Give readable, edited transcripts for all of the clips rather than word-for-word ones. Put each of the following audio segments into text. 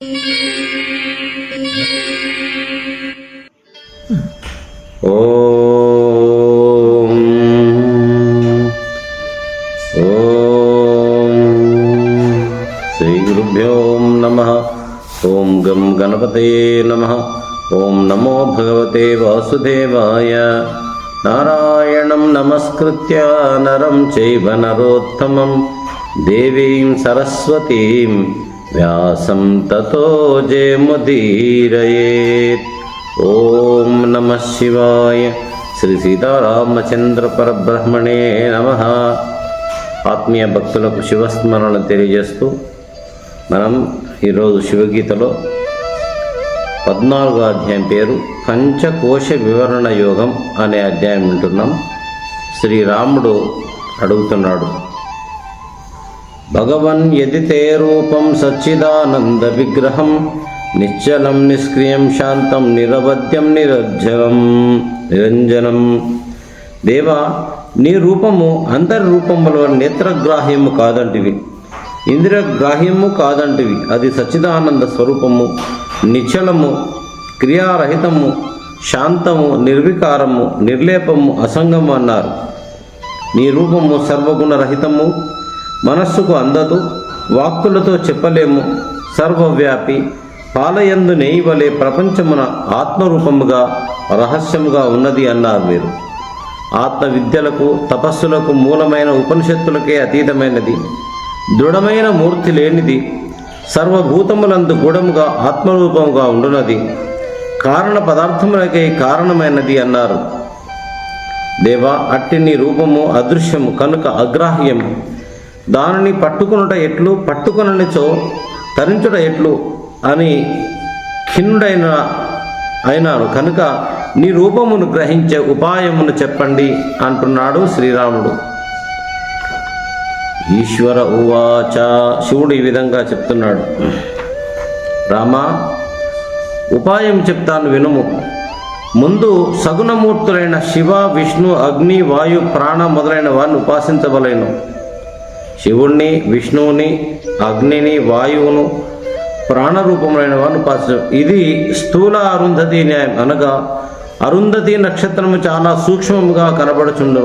ఓం శ్రీ గురుభ్యో నమః. ఓం గం గణపతయే నమః. ఓం నమో భగవతే వాసుదేవాయ. నారాయణం నమస్కృత్య నరం చైవ నరోత్తమం దేవీం సరస్వతీం వ్యాసం తతో జయముదీరయేత్. ఓం నమః శివాయ. శ్రీ సీతారామచంద్ర పరబ్రహ్మణే నమః. ఆత్మీయ భక్తులకు శివస్మరణ తెలియజేస్తూ మనం ఈరోజు శివగీతలో 14వ అధ్యాయం పేరు పంచకోశ వివరణ యోగం అనే అధ్యాయం వింటున్నాం. శ్రీరాముడు అడుగుతున్నాడు, భగవన్ యది తే రూపం సచ్చిదానంద విగ్రహం నిశ్చలం నిష్క్రియం శాంతం నిరవధ్యం నిరంజనం. దేవా, నీ రూపము అందరి రూపములో నేత్రగ్రాహ్యము కాదంటివి, ఇంద్రియగ్రాహ్యము కాదంటివి. అది సచ్చిదానంద స్వరూపము, నిశ్చలము, క్రియారహితము, శాంతము, నిర్వికారము, నిర్లేపము, అసంగము అన్నారు. నీ రూపము సర్వగుణరహితము, మనస్సుకు అందదు, వాక్కులతో చెప్పలేము, సర్వవ్యాపి, పాలయందు నెయ్యి వలె ప్రపంచమున ఆత్మరూపముగా రహస్యముగా ఉన్నది అన్నారు మీరు. ఆత్మ విద్యలకు తపస్సులకు మూలమైన ఉపనిషత్తులకే అతీతమైనది, దృఢమైన మూర్తి లేనిది, సర్వభూతములందు గుణముగా ఆత్మరూపముగా ఉండునది, కారణ పదార్థములకే కారణమైనది అన్నారు. దేవా, అట్టి నీ రూపము అదృశ్యము కనుక అగ్రాహ్యం. దానిని పట్టుకునుట ఎట్లు, పట్టుకుననిచో తరించుట ఎట్లు అని అయినాడు కనుక నీ రూపమును గ్రహించే ఉపాయమును చెప్పండి అంటున్నాడు శ్రీరాముడు. ఈశ్వర ఉవాచ. శివుడు ఈ విధంగా చెప్తున్నాడు, రామా, ఉపాయం చెప్తాను వినుము. ముందు సగుణమూర్తులైన శివ, విష్ణు, అగ్ని, వాయు, ప్రాణ మొదలైన వారిని ఉపాసించవలేను. శివుణ్ణి, విష్ణువుని, అగ్నిని, వాయువును, ప్రాణరూపములైన వారిని ఉపాసించ. ఇది స్థూల అరుంధతి న్యాయం. అనగా అరుంధతి నక్షత్రము చాలా సూక్ష్మముగా కనబడుచుండు,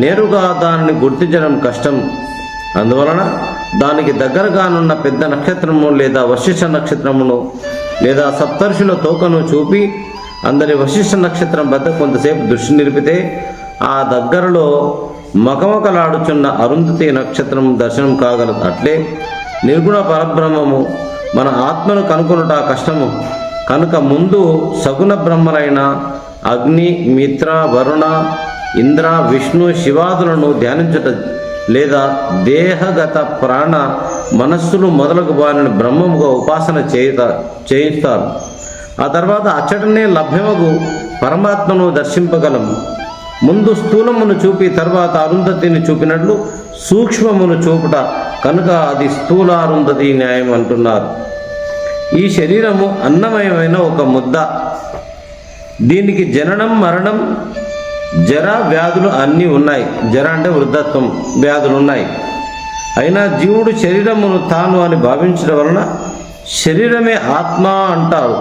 నేరుగా దానిని గుర్తించడం కష్టం. అందువలన దానికి దగ్గరగానున్న పెద్ద నక్షత్రము లేదా వశిష్ఠ నక్షత్రమును లేదా సప్తర్షుల తోకను చూపి అందరి వశిష్ఠ నక్షత్రం వద్ద కొంతసేపు దృష్టి నిలిపితే ఆ దగ్గరలో మకమకలాడుచున్న అరుంధతి నక్షత్రం దర్శనం కాగలదు. అట్లే నిర్గుణ పరబ్రహ్మము మన ఆత్మను కనుగొనుట కష్టము కనుక ముందు సగుణ బ్రహ్మలైన అగ్ని, మిత్ర, వరుణ, ఇంద్ర, విష్ణు, శివాదులను ధ్యానించుట లేదా దేహగత ప్రాణ మనస్సులు మొదలగు వారిని బ్రహ్మముగా ఉపాసన చేయిస్తారు. ఆ తర్వాత అచ్చటనే లభ్యమగు పరమాత్మను దర్శింపగలము. ముందు స్థూలమును చూపి తర్వాత అరుంధతిని చూపినట్లు సూక్ష్మమును చూపుట కనుక అది స్థూల అరుంధతి న్యాయం అంటున్నారు. ఈ శరీరము అన్నమయమైన ఒక ముద్ద. దీనికి జననం, మరణం, జర, వ్యాధులు అన్నీ ఉన్నాయి. జర అంటే వృద్ధత్వం, వ్యాధులు ఉన్నాయి. అయినా జీవుడు శరీరమును తాను అని భావించడం వలన శరీరమే ఆత్మ అంటారు.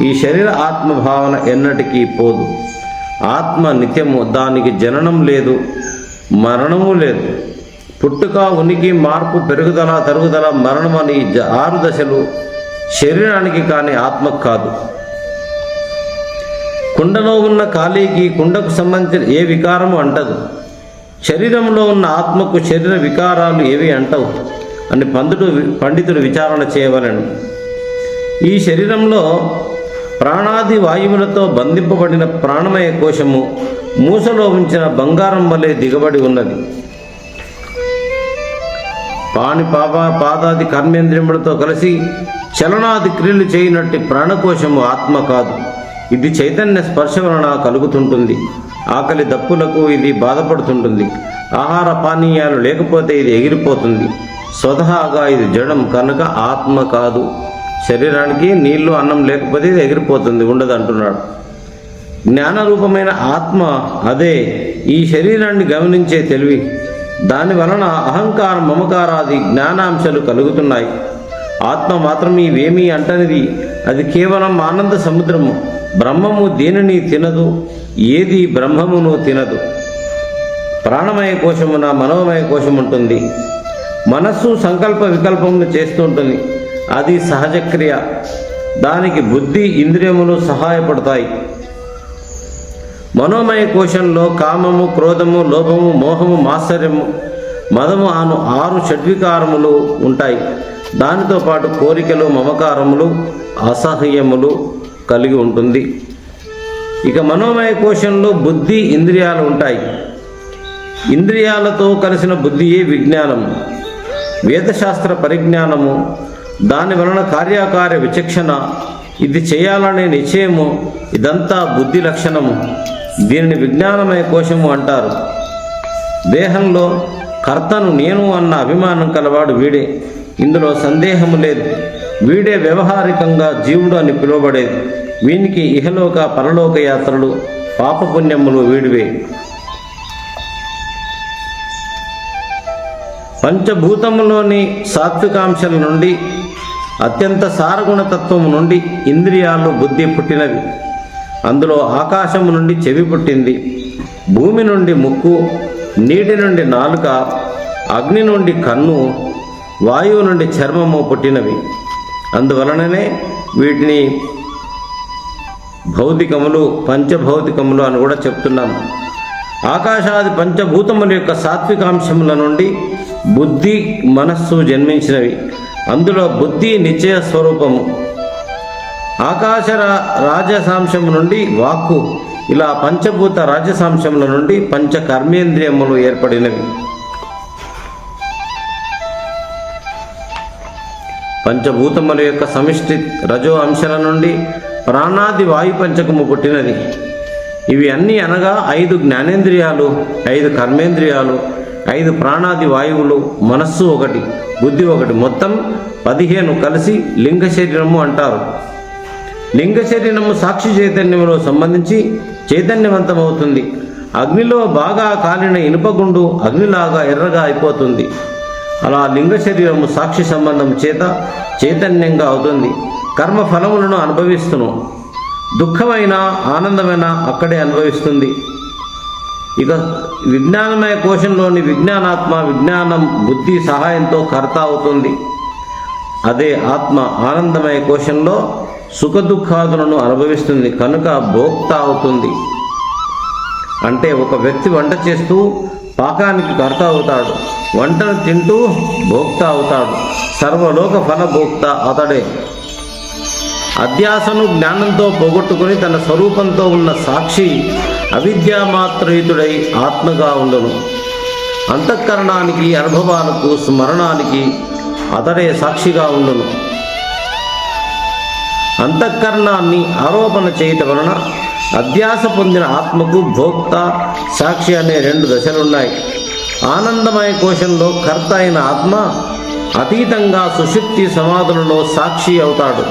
ఈ శరీర ఆత్మ భావన ఎన్నటికీ పోదు. ఆత్మ నిత్యము, దానికి జననం లేదు, మరణము లేదు. పుట్టుక, ఉనికి, మార్పు, పెరుగుదల, తరుగుదల, మరణం అని 6 దశలు శరీరానికి కానీ ఆత్మకు కాదు. కుండలో ఉన్న ఖాళీకి కుండకు సంబంధించిన ఏ వికారము అంటదు. శరీరంలో ఉన్న ఆత్మకు శరీర వికారాలు ఏవి అంటవు అని పండితుడు విచారణ చేయవలెను. ఈ శరీరంలో ప్రాణాది వాయువులతో బంధింపబడిన ప్రాణమయ కోశము మూసలో ఉంచిన బంగారం వలె దిగబడి ఉన్నది. పాదాది కర్మేంద్రియములతో కలిసి చలనాది క్రియలు చేయనట్టి ప్రాణకోశము ఆత్మ కాదు. ఇది చైతన్య స్పర్శ వలన కలుగుతుంటుంది. ఆకలి దప్పులకు ఇది బాధపడుతుంటుంది. ఆహార పానీయాలు లేకపోతే ఇది ఎగిరిపోతుంది. స్వతహాగా ఇది జడం కనుక ఆత్మ కాదు. శరీరానికి నీళ్లు, అన్నం లేకపోతే ఇది ఎగిరిపోతుంది, ఉండదు అంటున్నాడు. జ్ఞానరూపమైన ఆత్మ అదే ఈ శరీరాన్ని గమనించే తెలివి. దాని వలన అహంకారం, మమకారాది జ్ఞానాంశాలు కలుగుతున్నాయి. ఆత్మ మాత్రం ఇవేమీ అంటనిది. అది కేవలం ఆనంద సముద్రము. బ్రహ్మము దేనిని తినదు, ఏది బ్రహ్మమును తినదు. ప్రాణమయ కోశమున మనోమయ కోశం ఉంటుంది. మనస్సు సంకల్ప వికల్పములు చేస్తుంటుంది. అది సహజ క్రియ. దానికి బుద్ధి ఇంద్రియములు సహాయపడతాయి. మనోమయ కోశంలో కామము, క్రోధము, లోభము, మోహము, మాత్సర్యము, మదము అను 6 షడ్వికారములు ఉంటాయి. దానితో పాటు కోరికలు, మమకారములు, అసహ్యములు కలిగి ఉంటుంది. ఇక మనోమయ కోశంలో బుద్ధి, ఇంద్రియాలు ఉంటాయి. ఇంద్రియాలతో కలిసిన బుద్ధియే విజ్ఞానము, వేదశాస్త్ర పరిజ్ఞానము. దాని వలన కార్యకార్య విచక్షణ, ఇది చేయాలనే నిశ్చయము, ఇదంతా బుద్ధి లక్షణము. దీనిని విజ్ఞానమయ కోశము అంటారు. దేహంలో కర్తను నేను అన్న అభిమానం కలవాడు వీడే. ఇందులో సందేహము లేదు. వీడే వ్యవహారికంగా జీవుడు అని పిలువబడేది. వీనికి ఇహలోక పరలోక యాత్రలు, పాపపుణ్యములు వీడివే. పంచభూతములోని సాత్వికాంశాల నుండి, అత్యంత సారగుణతత్వము నుండి ఇంద్రియాలు, బుద్ధి పుట్టినవి. అందులో ఆకాశము నుండి చెవి పుట్టింది, భూమి నుండి ముక్కు, నీటి నుండి నాలుక, అగ్ని నుండి కన్ను, వాయువు నుండి చర్మము పుట్టినవి. అందువలననే వీటిని భౌతికములు, పంచభౌతికములు అని కూడా చెప్తున్నాము. ఆకాశాది పంచభూతముల యొక్క సాత్వికాంశముల నుండి బుద్ధి, మనస్సు జన్మించినవి. అందులో బుద్ధి నిశ్చయ స్వరూపము. ఆకాశ రాజసాంశము నుండి వాక్కు, ఇలా పంచభూత రాజసాంశముల నుండి పంచ కర్మేంద్రియములు ఏర్పడినవి. పంచభూతముల యొక్క సమిష్టి రజో అంశాల నుండి ప్రాణాది వాయు పంచకము పుట్టినది. ఇవి అన్నీ అనగా 5 జ్ఞానేంద్రియాలు, 5 కర్మేంద్రియాలు, 5 ప్రాణాది వాయువులు, మనస్సు 1, బుద్ధి 1, మొత్తం 15 కలిసి లింగ శరీరము అంటారు. లింగ శరీరము సాక్షి చైతన్యములో సంబంధించి చైతన్యవంతమవుతుంది. అగ్నిలో బాగా కాలిన ఇనుపగుండు అగ్నిలాగా ఎర్రగా అయిపోతుంది. అలా లింగ శరీరము సాక్షి సంబంధం చేత చైతన్యంగా అవుతుంది. కర్మ ఫలములను అనుభవిస్తును. దుఃఖమైన, ఆనందమైన అక్కడే అనుభవిస్తుంది. ఇక విజ్ఞానమయ కోశంలోని విజ్ఞానాత్మ, విజ్ఞానం బుద్ధి సహాయంతో కర్త అవుతుంది. అదే ఆత్మ ఆనందమయ కోశంలో సుఖ దుఃఖాదులను అనుభవిస్తుంది, కనుక భోక్త అవుతుంది. అంటే ఒక వ్యక్తి వంట చేస్తూ పాకానికి కర్త అవుతాడు, వంటను తింటూ భోక్త అవుతాడు. సర్వలోక ఫల భోక్త అతడే. అధ్యాసను జ్ఞానంతో పోగొట్టుకుని తన స్వరూపంతో ఉన్న సాక్షి అవిద్యామాత్రయుతుడై ఆత్మగా ఉండును. అంతఃకరణానికి, అనుభవాలకు, స్మరణానికి అతడే సాక్షిగా ఉండును. అంతఃకరణాన్ని ఆరోపణ చేయటం వలన అధ్యాస పొందిన ఆత్మకు భోక్త, సాక్షి అనే 2 దశలున్నాయి. ఆనందమయ కోశంలో కర్త అయిన ఆత్మ అతీతంగా సుషుప్తి సమాధులలో సాక్షి అవుతాడు.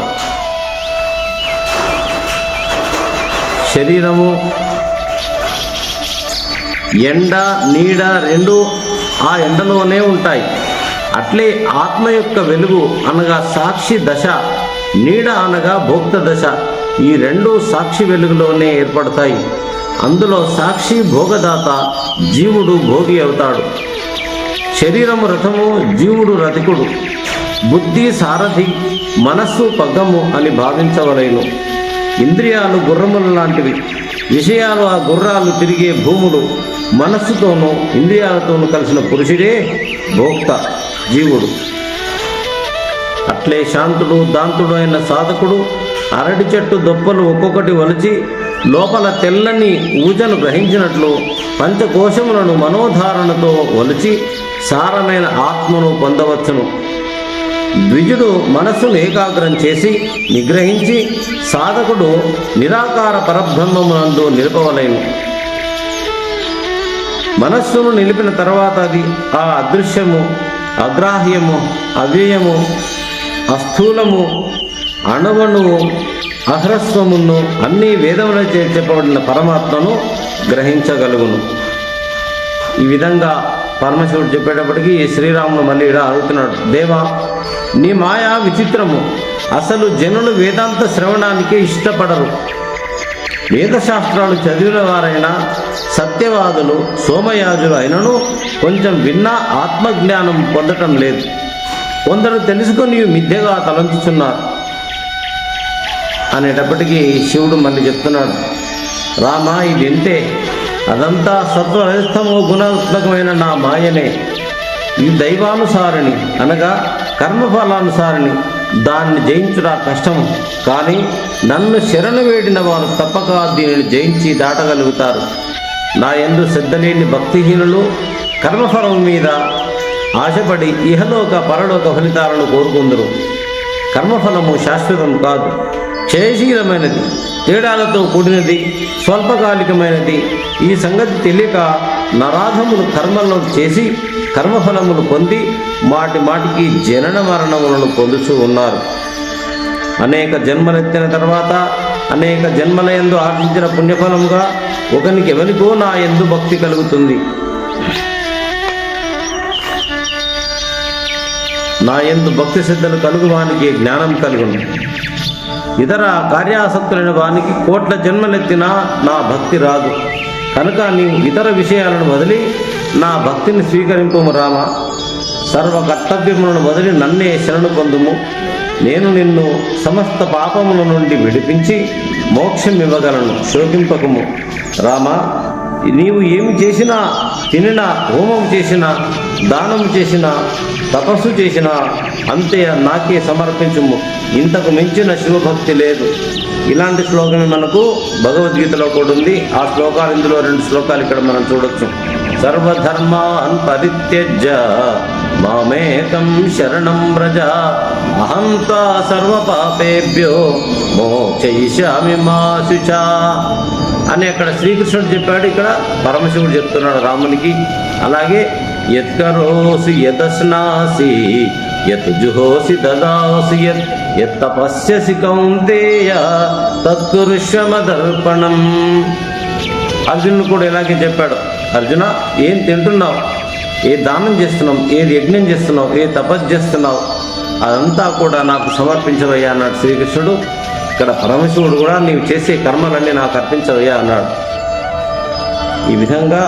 శరీరము, ఎండ, నీడ 2 ఆ ఎండలోనే ఉంటాయి. అట్లే ఆత్మ యొక్క వెలుగు అనగా సాక్షి దశ, నీడ అనగా భోక్త దశ, ఈ 2 సాక్షి వెలుగులోనే ఏర్పడతాయి. అందులో సాక్షి భోగదాత, జీవుడు భోగి అవుతాడు. శరీరము రథము, జీవుడు రథికుడు, బుద్ధి సారథి, మనస్సు పగ్గము అని భావించవలేను. ఇంద్రియాలు గుర్రములు లాంటివి. విషయాలు ఆ గుర్రాలు తిరిగే భూములు. మనస్సుతోనూ ఇంద్రియాలతోనూ కలిసిన పురుషుడే భోక్త, జీవుడు. అట్లే శాంతుడు, దాంతుడు అయిన సాధకుడు అరటి చెట్టు దొప్పలు ఒక్కొక్కటి వలిచి లోపల తెల్లని ఊజను గ్రహించినట్లు పంచకోశములను మనోధారణతో వలిచి సారమైన ఆత్మను పొందవచ్చును. ద్విజుడు మనస్సును ఏకాగ్రం చేసి నిగ్రహించి సాధకుడు నిరాకార పరబ్రహ్మమునందు నిలపవలేను. మనస్సును నిలిపిన తర్వాత అది ఆ అదృశ్యము, అగ్రాహ్యము, అవ్యయము, అస్థూలము, అణువణువు, అహ్రస్వమును అన్ని వేదములో చెప్పబడిన పరమాత్మను గ్రహించగలుగును. ఈ విధంగా పరమశివుడు చెప్పేటప్పటికీ శ్రీరాముడు మళ్ళీ ఇలా అడుగుతున్నాడు, దేవా నీ మాయ విచిత్రము. అసలు జనులు వేదాంత శ్రవణానికి ఇష్టపడరు. వేదశాస్త్రాలు చదివిన వారైనా, సత్యవాదులు, సోమయాజులు అయినను కొంచెం విన్నా ఆత్మజ్ఞానం పొందటం లేదు. కొందరు తెలుసుకొని మిథ్యగా తలంచుతున్నారు అనేటప్పటికీ శివుడు మళ్ళీ చెప్తున్నాడు, రామ ఇది ఎంతే, అదంతా సత్వరహితము గుణాత్మకమైన నా మాయనే. ఈ దైవానుసారిని అనగా కర్మఫలానుసారిని, దాన్ని జయించుట కష్టము. కానీ నన్ను శరణు వేడిన వారు తప్పక దీనిని జయించి దాటగలుగుతారు. నా యందు శ్రద్ధ లేని భక్తిహీనులు కర్మఫలం మీద ఆశపడి ఇహలోక పరలోక ఫలితాలను కోరుకుందరు. కర్మఫలము శాశ్వతం కాదు, క్షయశీలమైనది, తేడాలతో కూడినది, స్వల్పకాలికమైనది. ఈ సంగతి తెలియక నరాధములు కర్మలను చేసి కర్మఫలములు పొంది మాటి మాటికి జనన మరణములను పొందుతూ ఉన్నారు. అనేక జన్మలెత్తిన తర్వాత అనేక జన్మల యందు ఆర్జించిన పుణ్యఫలముగా ఒకనికి ఎవరికో నా యందు భక్తి కలుగుతుంది. నా యందు భక్తి శ్రద్ధలు కలుగు వానికి జ్ఞానం కలుగును. ఇతర కార్యాసక్తులైన వానికి కోట్ల జన్మలెత్తినా నా భక్తి రాదు. కనుక నీవు ఇతర విషయాలను వదిలి నా భక్తిని స్వీకరింపుము రామ. సర్వ కర్తవ్యములను వదిలి నన్నే శరణు పొందుము. నేను నిన్ను సమస్త పాపముల నుండి విడిపించి మోక్షం ఇవ్వగలను, శోకింపకము. రామ, నీవు ఏమి చేసినా, తినినా, హోమం చేసినా, దానం చేసినా, తపస్సు చేసినా అంతే నాకే సమర్పించుము. ఇంతకు మించిన శివభక్తి లేదు. ఇలాంటి శ్లోకమే మనకు భగవద్గీతలో కూడా ఉంది. ఆ శ్లోకాలు ఇందులో 2 శ్లోకాలు ఇక్కడ మనం చూడొచ్చు. సర్వధర్మాన్ పరిత్యజ్య మామేకం శరణం వ్రజ అహం త్వా సర్వపాపేభ్యో మోక్షయిష్యామి మా శుచా అని అక్కడ శ్రీకృష్ణుడు చెప్పాడు, ఇక్కడ పరమశివుడు చెప్తున్నాడు రామునికి. అలాగే యత్కరోసి యదస్నాసి యత్ జుహోసి దదాసి యత్ తపస్యసి కౌంతేయ తత్కురుష్వ మదర్పణం. అర్జునుడు కూడా ఇలాగే చెప్పాడు, అర్జున ఏం తింటున్నావు, ఏ దానం చేస్తున్నావు, ఏది యజ్ఞం చేస్తున్నావు, ఏ తపస్సు చేస్తున్నావు, అదంతా కూడా నాకు సమర్పించవయ్యా అన్నాడు శ్రీకృష్ణుడు. ఇక్కడ పరమశివుడు కూడా నీవు చేసే కర్మలన్నీ నాకు అర్పించవయ్యా అన్నాడు. ఈ విధంగా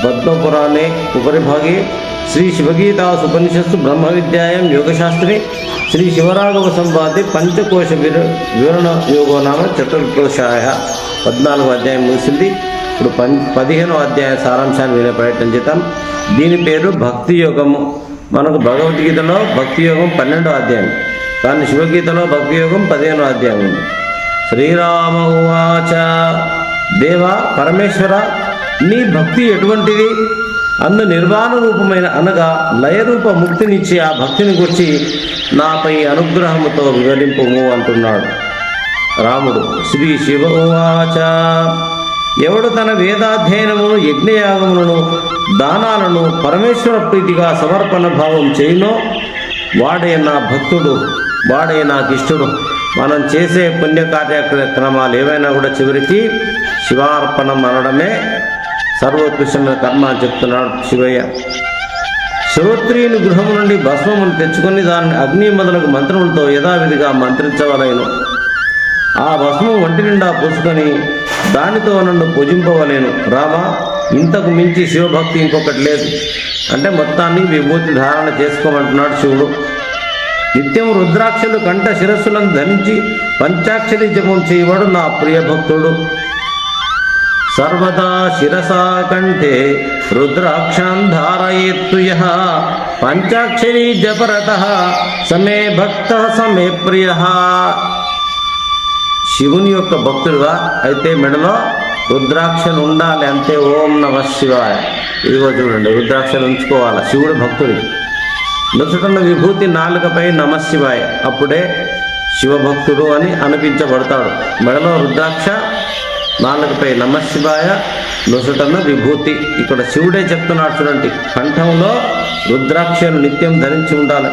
పద్మపురాణే ఉపరిభాగే శ్రీ శివగీతాసు ఉపనిషత్తు బ్రహ్మ విద్యాయాం యోగశాస్త్రే శ్రీ శివరాఘవ సంవాదే పంచకోశ వివరణ యోగో నామ చతుర్కోశాయ 14వ అధ్యాయం ముగిసింది. ఇప్పుడు 15వ అధ్యాయ సారాంశాన్ని వినే ప్రయత్నం చేద్దాం. దీని పేరు భక్తి యోగము. మనకు భగవద్గీతలో భక్తి యోగం 12వ అధ్యాయం, కానీ శివగీతలో భక్తి యోగం 15వ అధ్యాయం ఉంది. శ్రీరామ ఉవాచ, దేవ పరమేశ్వర, నీ భక్తి ఎటువంటిది? అందు నిర్వాణ రూపమైన అనగా లయరూప ముక్తినిచ్చి ఆ భక్తిని గురించి నాపై అనుగ్రహముతో వివరింపుము అంటున్నాడు రాముడు. శ్రీ శివ ఉవాచ, ఎవడు తన వేదాధ్యయనమును, యజ్ఞయాగములను, దానాలను పరమేశ్వర ప్రీతిగా సమర్పణ భావం చేయునో వాడే నా భక్తుడు, వాడే నాకు ఇష్టడు. మనం చేసే పుణ్యకార్యక్రమాలు ఏవైనా కూడా చివరికి శివార్పణం అనడమే సర్వోత్కృష్టమైన కర్మ అని చెప్తున్నాడు శివయ్య. శ్రోత్రియుని గృహము నుండి భస్మమును తెచ్చుకొని దానిని అగ్ని మొదలగు మంత్రములతో యథావిధిగా మంత్రించవలేను. ఆ భస్మం ఒంటి నిండా పూసుకొని దానితో నన్ను పూజింపవలేను. రామ, ఇంతకు మించి శివభక్తి ఇంకొకటి లేదు. అంటే మొత్తాన్ని విభూతి ధారణ చేసుకోమంటున్నాడు శివుడు. నిత్యం రుద్రాక్షలు కంఠ శిరస్సులను ధరించి పంచాక్షరి జపం చేయవాడు నా ప్రియ భక్తుడు. సర్వదా శిరసా కంఠే రుద్రాక్షాన్ ధారయేత్తు యః పంచాక్షరీ జపరతః సమే భక్తః సమే ప్రియః. శివుని యొక్క భక్తుడుగా అయితే మెడలో రుద్రాక్షలు ఉండాలి, అంతే. ఓం నమః శివాయ. ఇదిగో చూడండి, రుద్రాక్షలు ఉంచుకోవాలి శివుడు భక్తుడి. నుచుతున్న విభూతి నాలుకపై నమః శివాయ, అప్పుడే శివభక్తుడు అని అనిపించబడతాడు. మెడలో రుద్రాక్ష, నాలుకపై నమః శివాయ, నుసుటన్న విభూతి. ఇక్కడ శివుడే చెప్తున్నాడు చూడండి, కంఠంలో రుద్రాక్షను నిత్యం ధరించి ఉండాలి.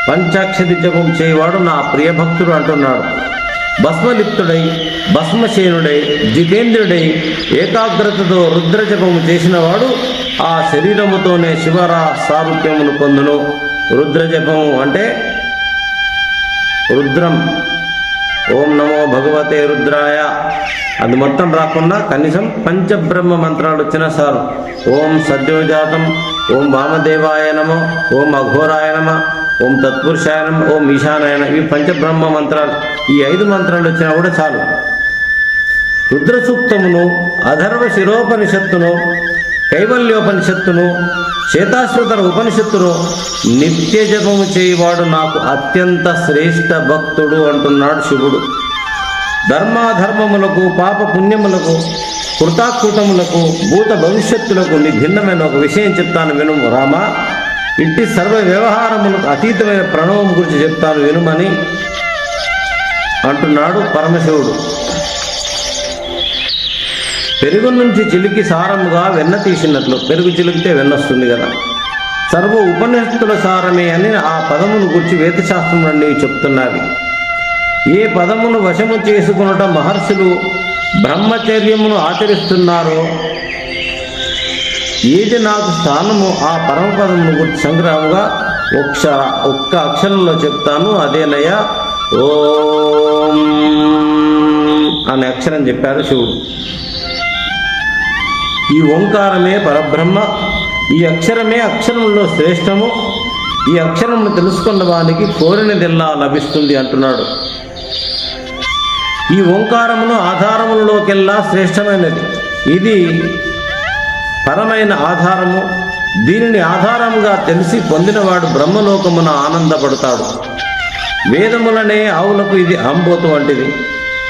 పంచాక్షరి జపం చేయవాడు నా ప్రియభక్తుడు అంటున్నాడు. భస్మలిప్తుడై, భస్మశేనుడై, జితేంద్రుడై ఏకాగ్రతతో రుద్రజపము చేసినవాడు ఆ శరీరముతోనే శివరా సారూప్యమును పొందును. రుద్రజపము అంటే రుద్రం, ఓం నమో భగవతే రుద్రాయ. అది మొత్తం రాకుండా కనీసం పంచబ్రహ్మ మంత్రాలు వచ్చినా సార్. ఓం సద్యోజాతం, ఓం వామదేవాయ నమ, ఓం అఘోరాయ నమ, ఓం తత్పురుషాయ నమ, ఓం ఈశానాయ నమ. ఇవి పంచబ్రహ్మ మంత్రాలు. ఈ 5 మంత్రాలు వచ్చినా కూడా చాలు. రుద్ర సూక్తమును, అధర్వ శిరోపనిషత్తును, కైవల్యోపనిషత్తును, శ్వేతాశ్వతర ఉపనిషత్తును నిత్య జపము చేయవాడు నాకు అత్యంత శ్రేష్ఠ భక్తుడు అంటున్నాడు శివుడు. ధర్మాధర్మములకు, పాప పుణ్యములకు, కృతాకృతములకు, భూత భవిష్యత్తులకు భిన్నమైన ఒక విషయం చెప్తాను వినుము రామ. ఇట్టి సర్వ వ్యవహారములకు అతీతమైన ప్రణవం గురించి చెప్తాను వినుమని అంటున్నాడు పరమశివుడు. పెరుగు నుంచి చిలికి సారముగా వెన్న తీసినట్లు, పెరుగు చిలికితే వెన్నొస్తుంది కదా, సర్వ ఉపనిషత్తుల సారమే అని ఆ పదమును గురించి వేదశాస్త్రములన్నీ చెప్తున్నవి. ఏ పదమును వశము చేసుకునుట మహర్షులు బ్రహ్మచర్యమును ఆచరిస్తున్నారో, ఏది నాకు స్థానము ఆ పరమపదమును గురించి సంగ్రహంగా ఒక్క అక్షరంలో చెప్తాను. అదేనయ్య ఓం అనే అక్షరం చెప్పారు శివుడు. ఈ ఓంకారమే పరబ్రహ్మ. ఈ అక్షరమే అక్షరములో శ్రేష్టము. ఈ అక్షరమును తెలుసుకున్న వానికి కోరినదెల్లా లభిస్తుంది అంటున్నాడు. ఈ ఓంకారమును ఆధారములలోకెల్లా శ్రేష్టమైనది. ఇది పరమైన ఆధారము. దీనిని ఆధారముగా తెలిసి పొందినవాడు బ్రహ్మలోకమున ఆనందపడతాడు. వేదములనే ఆవులకు ఇది ఆంబోతు వంటిది.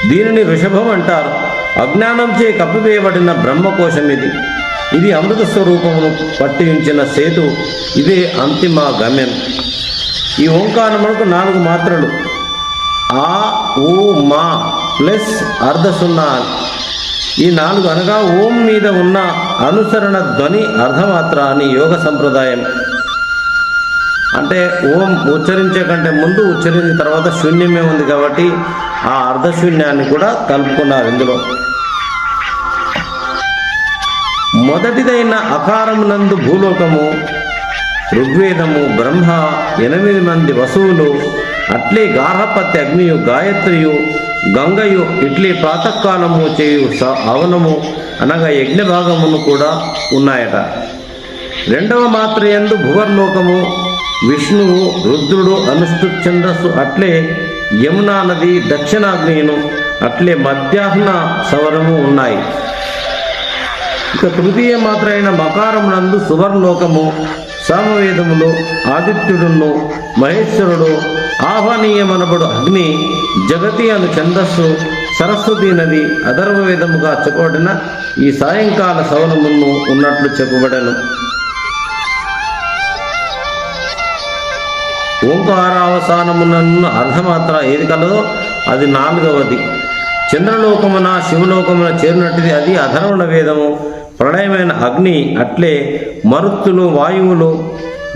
దీనిని వృషభం అంటారు. అజ్ఞానంచే కప్పివేయబడిన బ్రహ్మకోశం ఇది. ఇది అమృత స్వరూపమును పట్టి ఉంచిన సేతు. ఇదే అంతిమ గమ్యం. ఈ ఓంకారములకు 4 మాత్రలు, ఆ, ఊ, మా ప్లస్ అర్ధ సున్నా. ఈ 4 అనగా ఓం మీద ఉన్న అనుసరణ ధ్వని అర్ధమాత్ర అని యోగ సంప్రదాయం. అంటే ఓం ఉచ్చరించే కంటే ముందు, ఉచ్చరించిన తర్వాత శూన్యమే ఉంది కాబట్టి ఆ అర్ధశూన్యాన్ని కూడా కలుపుకున్నారు ఇందులో. మొదటిదైన అకారమునందు భూలోకము, ఋగ్వేదము, బ్రహ్మ, 8 మంది వసువులు, అట్లే గార్హపత్య అగ్నియు, గాయత్రియు, గంగయు, ఇట్లే ప్రాతకాలము చేయు అవనము అనగా యజ్ఞ భాగమును కూడా ఉన్నాయట. 2వ మాత్ర యందు భువర్లోకము, విష్ణువు, రుద్రుడు, అనుష్ఠు ఛందస్సు, అట్లే యమునా నది, దక్షిణాగ్నియును, అట్లే మధ్యాహ్న సవరము ఉన్నాయి. ఇక 3వ మాత్ర అయిన మకారమునందు సువర్లోకము, సామవేదములు, ఆదిత్యుడును, మహేశ్వరుడు, ఆహ్వానీయమనబడు అగ్ని, జగతి అను ఛందస్సు, సరస్వతీ నది, అధర్వవేదముగా చెప్పబడిన ఈ సాయంకాల సవనమును ఉన్నట్లు చెప్పబడను. ఓంకారావసానమునన్న అర్ధమాత్ర ఏది కలదో అది 4వది. చంద్రలోకమున, శివలోకమున చేరినట్టుది. అది అధర్వణ వేదము, ప్రళయమైన అగ్ని, అట్లే మరుత్తులు, వాయువులు,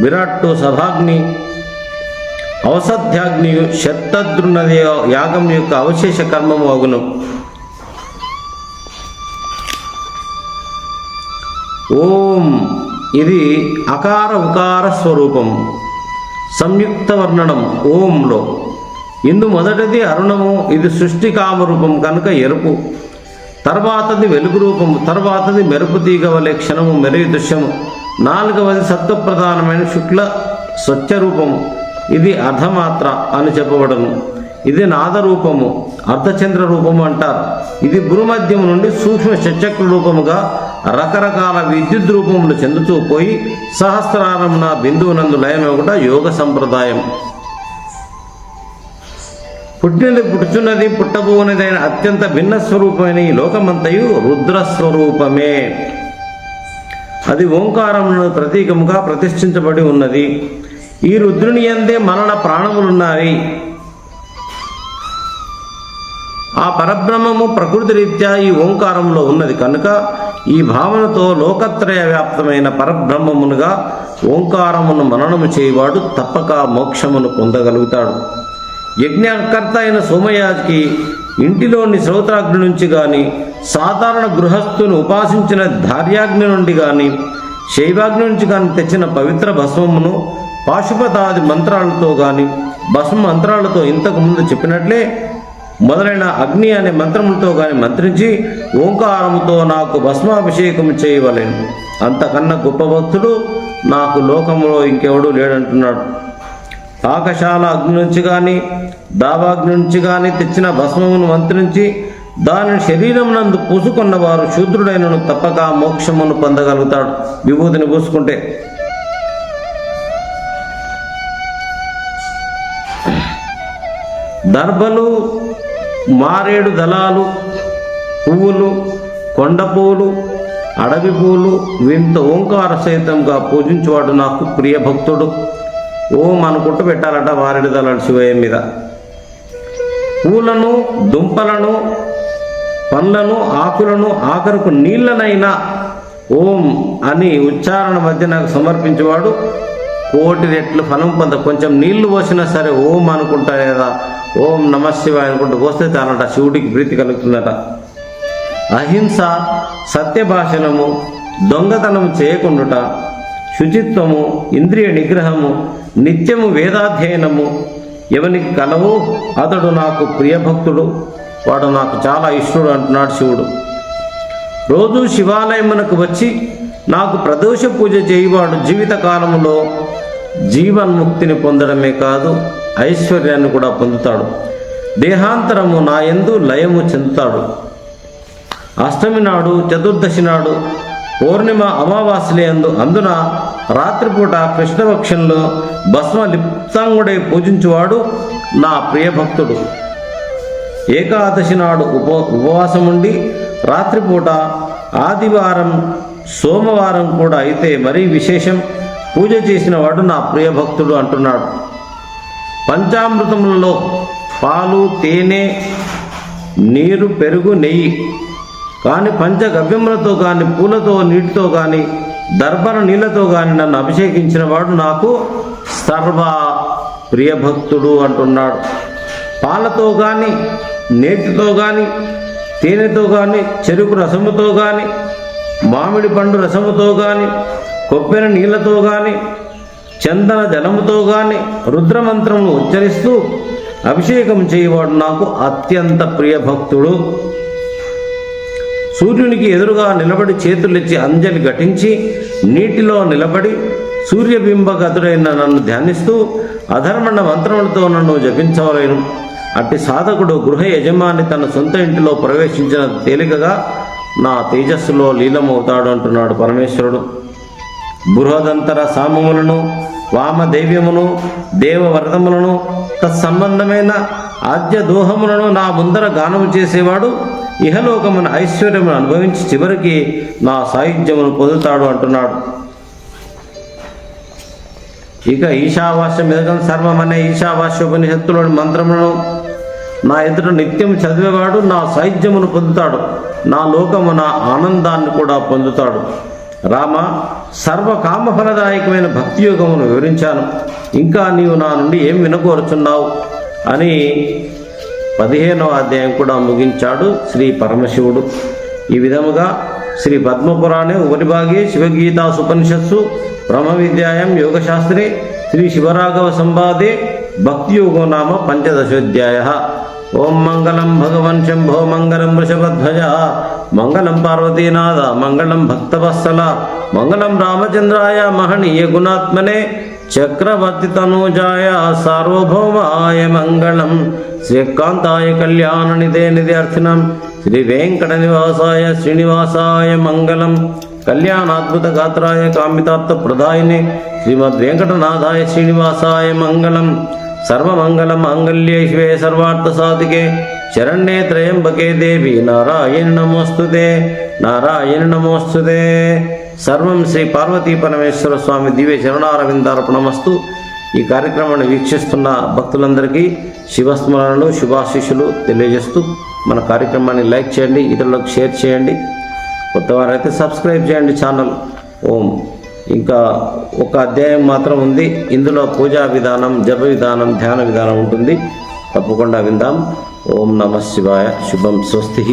విరాట్టు, సభాగ్ని, అవసధ్యాగ్నియు, శతద్రునది యాగం యొక్క అవశేష కర్మము అగును. ఓం ఇది అకార ఉకార స్వరూపము, సంయుక్త వర్ణనం ఓంలో. ఇందు మొదటిది అరుణము, ఇది సృష్టి కామరూపం కనుక ఎరుపు. తర్వాతది వెలుగు రూపము, తర్వాతది మెరుపు తీగ వలె క్షణము మెరుగు దృశ్యము. 4వది సత్వప్రధానమైన శుక్ల స్వచ్ఛరూపము, ఇది అర్ధమాత్ర అని చెప్పబడను. ఇది నాదరూపము, అర్ధచంద్ర రూపము అంటారు. ఇది భూమధ్యము నుండి సూక్ష్మ షట్చక్ర రూపముగా రకరకాల విద్యుత్ రూపములు చెందుతూ పోయి సహస్రారమున బిందువునందు లయమొకట యోగ సంప్రదాయం. పుట్టినది, పుట్టుచున్నది, పుట్టబోనదైన అత్యంత భిన్న స్వరూపమైన ఈ లోకమంతయు రుద్రస్వరూపమే. అది ఓంకారమును ప్రతీకముగా ప్రతిష్ఠించబడి ఉన్నది. ఈ రుద్రుని యందే మనన ప్రాణములున్నాయి. ఆ పరబ్రహ్మము ప్రకృతి రీత్యా ఈ ఓంకారంలో ఉన్నది కనుక ఈ భావనతో లోకత్రయ వ్యాప్తమైన పరబ్రహ్మమునుగా ఓంకారమును మననము చేయవాడు తప్పక మోక్షమును పొందగలుగుతాడు. యజ్ఞకర్త అయిన సోమయాజికి ఇంటిలోని శ్రోతాగ్ని నుంచి కానీ, సాధారణ గృహస్థుని ఉపాసించిన ధార్యాగ్ని నుండి కానీ, శైవాగ్ని నుంచి కానీ తెచ్చిన పవిత్ర భస్మమును పాశుపతాది మంత్రాలతో గాని భస్మ మంత్రాలతో ఇంతకు ముందు చెప్పినట్లే మొదలైన అగ్ని అనే మంత్రములతో గాని మంత్రించి ఓంకారముతో నాకు భస్మాభిషేకం చేయవలెను. అంతకన్నా గొప్ప భక్తుడు నాకు లోకంలో ఇంకెవడూ లేడంటున్నాడు. పాకశాల అగ్ని నుంచి కానీ దావాగ్ని నుంచి కానీ తెచ్చిన భస్మమును మంత్రించి దానిని శరీరమునందు పూసుకున్న వారు శూద్రుడైనను తప్పక మోక్షమును పొందగలుగుతాడు. విభూతిని పూసుకుంటే దర్భలు, మారేడు దళాలు, పువ్వులు, కొండ పువ్వులు, అడవి పువ్వులు వీంత ఓంకార సహితంగా పూజించేవాడు నాకు ప్రియ భక్తుడు. ఓం అనుకుంటూ పెట్టాలట మారేడు దళాలు శివయ్య మీద. పూలను, దుంపలను, పండ్లను, ఆకులను, ఆఖరుకు నీళ్లనైనా ఓం అని ఉచ్చారణ మధ్య నాకు సమర్పించేవాడు కోటి రెట్లు ఫలం పొంద. కొంచెం నీళ్లు పోసినా సరే ఓం అనుకుంటా లేదా ఓం నమశివాయ అనుకుంటూ పోస్తే చాలంట, శివుడికి ప్రీతి కలుగుతుందట. అహింస, సత్యభాషణము, దొంగతనము చేయకుండుట, శుచిత్వము, ఇంద్రియ నిగ్రహము, నిత్యము వేదాధ్యయనము ఎవనికి కలవు అతడు నాకు ప్రియభక్తుడు, వాడు నాకు చాలా ఇష్టడు అంటున్నాడు శివుడు. రోజు శివాలయమునకు వచ్చి నాకు ప్రదోష పూజ చేయవాడు జీవితకాలంలో జీవన్ముక్తిని పొందడమే కాదు ఐశ్వర్యాన్ని కూడా పొందుతాడు. దేహాంతరము నా యందు లయము చెందుతాడు. అష్టమి నాడు, చతుర్దశి నాడు, పౌర్ణిమ, అమావాస్యలందు అందున రాత్రిపూట కృష్ణపక్షంలో భస్మ లిప్తాంగుడై పూజించువాడు నా ప్రియభక్తుడు. ఏకాదశి నాడు ఉపవాసముండి రాత్రిపూట, ఆదివారం, సోమవారం కూడా అయితే మరీ విశేషం పూజ చేసిన వాడు నా ప్రియభక్తుడు అంటున్నాడు. పంచామృతములలో పాలు, తేనె, నీరు, పెరుగు, నెయ్యి కానీ పంచగవ్యములతో కానీ పూలతో, నీటితో కానీ, దర్భన నీళ్లతో కానీ నన్ను అభిషేకించిన వాడు నాకు సర్వ ప్రియభక్తుడు అంటున్నాడు. పాలతో కానీ, నేతితో కానీ, తేనెతో కానీ, చెరుకు రసముతో కానీ, మామిడి పండు రసముతో కానీ, కొబ్బరి నీళ్లతో కానీ, చందన జలముతో కానీ రుద్రమంత్రమును ఉచ్చరిస్తూ అభిషేకం చేయవాడు నాకు అత్యంత ప్రియభక్తుడు. సూర్యునికి ఎదురుగా నిలబడి చేతులెత్తి అంజలి ఘటించి నీటిలో నిలబడి సూర్యబింబగతుడైన నన్ను ధ్యానిస్తూ అధర్మణ మంత్రములతో నన్ను జపించవలేను. అట్టి సాధకుడు గృహ యజమాని తన సొంత ఇంటిలో ప్రవేశించిన తేలికగా నా తేజస్సులో లీలమవుతాడు అంటున్నాడు పరమేశ్వరుడు. బృహదంతర సామములను, వామదైవ్యమును, దేవవర్ధములను, తత్సంబంధమైన ఆద్య దోహములను నా ముందర గానము చేసేవాడు ఇహలోకమున ఐశ్వర్యమును అనుభవించి చివరికి నా సాయుధ్యమును పొందుతాడు అంటున్నాడు. ఇక ఈశావాస్యం ఎదగం సర్వమనే ఈశావాస్యోపనిషత్తులోని మంత్రములను నా ఎదుట నిత్యం చదివేవాడు నా సాయుధ్యమును పొందుతాడు, నా లోకమున ఆనందాన్ని కూడా పొందుతాడు. రామ, సర్వకామఫలదాయకమైన భక్తి యోగమును వివరించాను, ఇంకా నీవు నా నుండి ఏం వినకోరుచున్నావు అని 15వ అధ్యాయం కూడా ముగించాడు శ్రీ పరమశివుడు. ఈ విధముగా శ్రీ పద్మపురాణే ఉపనిభాగే శివగీతాసుపనిషత్సు బ్రహ్మవిద్యాయాం యోగశాస్త్రే శ్రీ శివరాఘవ సంవాదే భక్తియోగో నామ 15వ. ఓం మంగళం భగవన్ శంభో మంగళం వృషభధ్వజ మంగళం పార్వతీనాథ మంగళం భక్తవత్సల మంగళం రామచంద్రాయ మహనీయ గుణాత్మనే చక్రవర్తి తనూజాయ సార్వభౌమాయ మంగళం శ్రీకాంతాయ కళ్యాణ నిధే నిధ్యర్థినం శ్రీ వెంకట నివాసాయ శ్రీనివాసాయ మంగళం కళ్యాణాద్భుత గాత్రాయ కామితార్థ ప్రదాయినే శ్రీమద్ వెంకటనాథాయ శ్రీనివాసాయ మంగళం సర్వమంగళ మాంగళ్యే శివే సర్వార్థ సాధికే శరణ్యే త్రయంబకే దేవి నారాయణ నమోస్తుతే నారాయణ నమోస్తుతే. సర్వం శ్రీ పార్వతీ పరమేశ్వర స్వామి దివ్య చరణారవిందార్పణమస్తు. ఈ కార్యక్రమాన్ని వీక్షిస్తున్న భక్తులందరికీ శివస్మరణలు, శుభాశీస్సులు తెలియజేస్తూ మన కార్యక్రమాన్ని లైక్ చేయండి, ఇతరులకు షేర్ చేయండి, కొత్తవారైతే సబ్స్క్రైబ్ చేయండి ఛానల్. ఓం. ఇంకా ఒక అధ్యాయం మాత్రం ఉంది, ఇందులో పూజా విధానం, జప విధానం, ధ్యాన విధానం ఉంటుంది, తప్పకుండా విందాం. ఓం నమః శివాయ. శుభం. స్వస్తి.